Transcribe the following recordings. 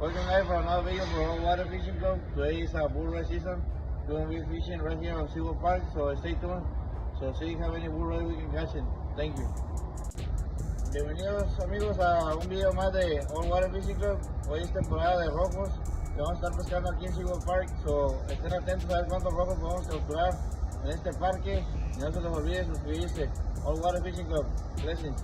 Welcome guys for another video for our water fishing club. Today is a bull ride season. We're going to be fishing right here on SeaWolf Park, so stay tuned. So see if you have any bull ride we can catch it. Thank you. Bienvenidos amigos a un video más de All Water Fishing Club. Hoy es temporada de rojos. Que vamos a estar pescando aquí en SeaWolf Park. So estén atentos a ver cuántos rojos podemos capturar en este parque. Y no se les olvide suscribirse. All Water Fishing Club. Blessings.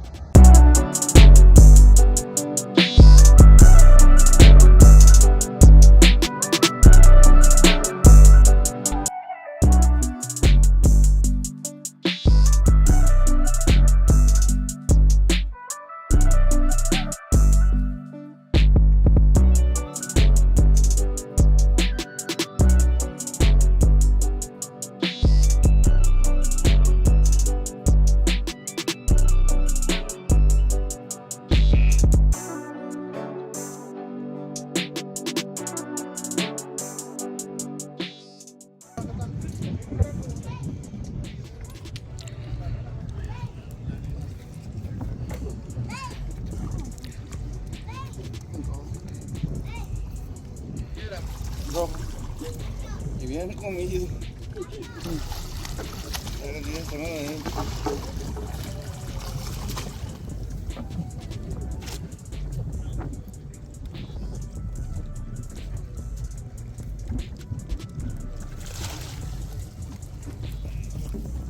Y bien comido.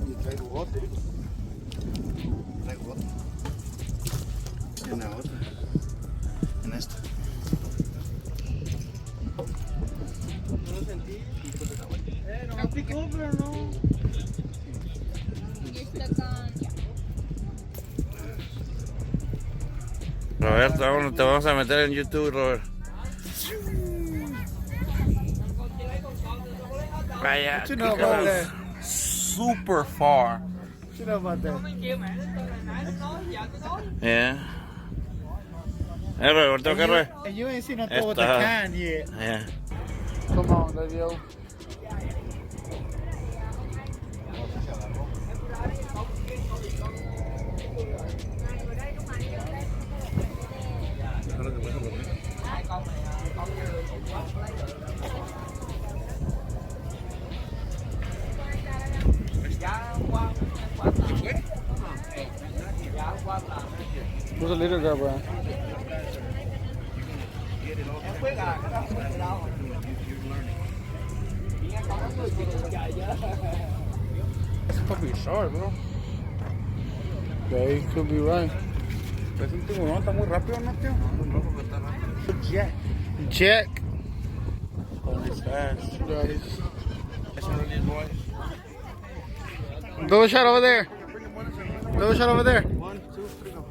Y traigo bote. En la otra. En esta. No lo sentí. No picó, pero no. Roberto, te vamos a meter en YouTube, Robert. Vaya. What you know about that? Super far. What you know about that? Yeah. Roberto, ¿qué re? And you ain't seen nothing with the can yet. Yeah. Come on, Leo. Where's the leader go, Brian? It's probably short, bro. Yeah, you could be right. Es un tiburón, está muy rápido, ¿no, tío? Jack. Jack. Oh, he's fast. Guys. That's what it is, boys. Double shot over there. Double shot over there. 1, 2, 3, go.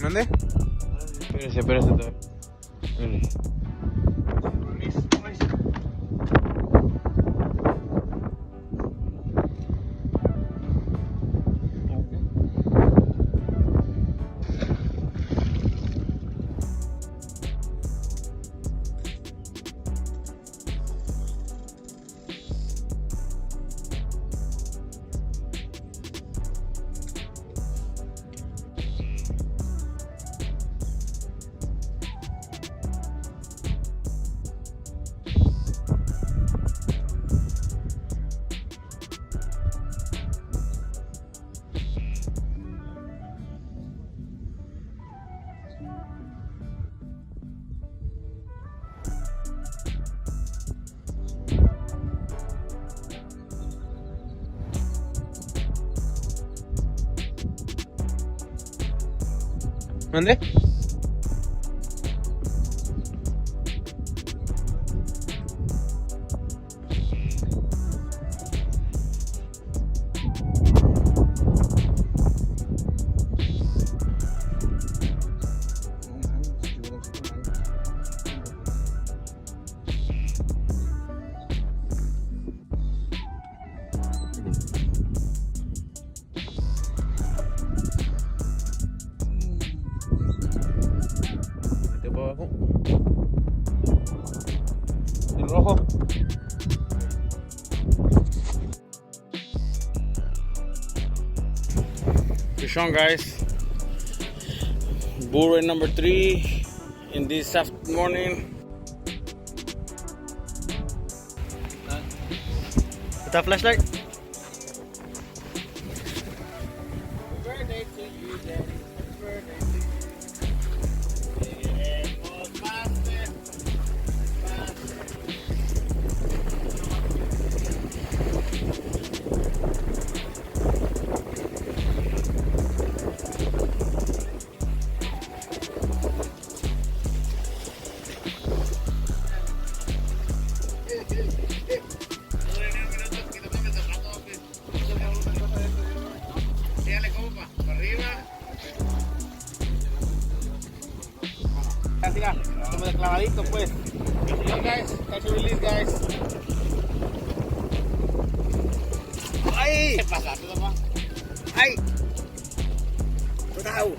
¿Dónde? Espérese todo. Espérese. ¿Dónde? Mete para abajo. El rojo. Fish on, guys. Bull rate number 3 in this morning. With a flashlight? Birthday to you, Daddy. Birthday to you. Queremos master. Dígale compa, para arriba. Tira, como de clavadito pues. Guys, catch and release, guys. ¡Ay! ¿Qué pasa, papá? ¡Ay! Cuidado.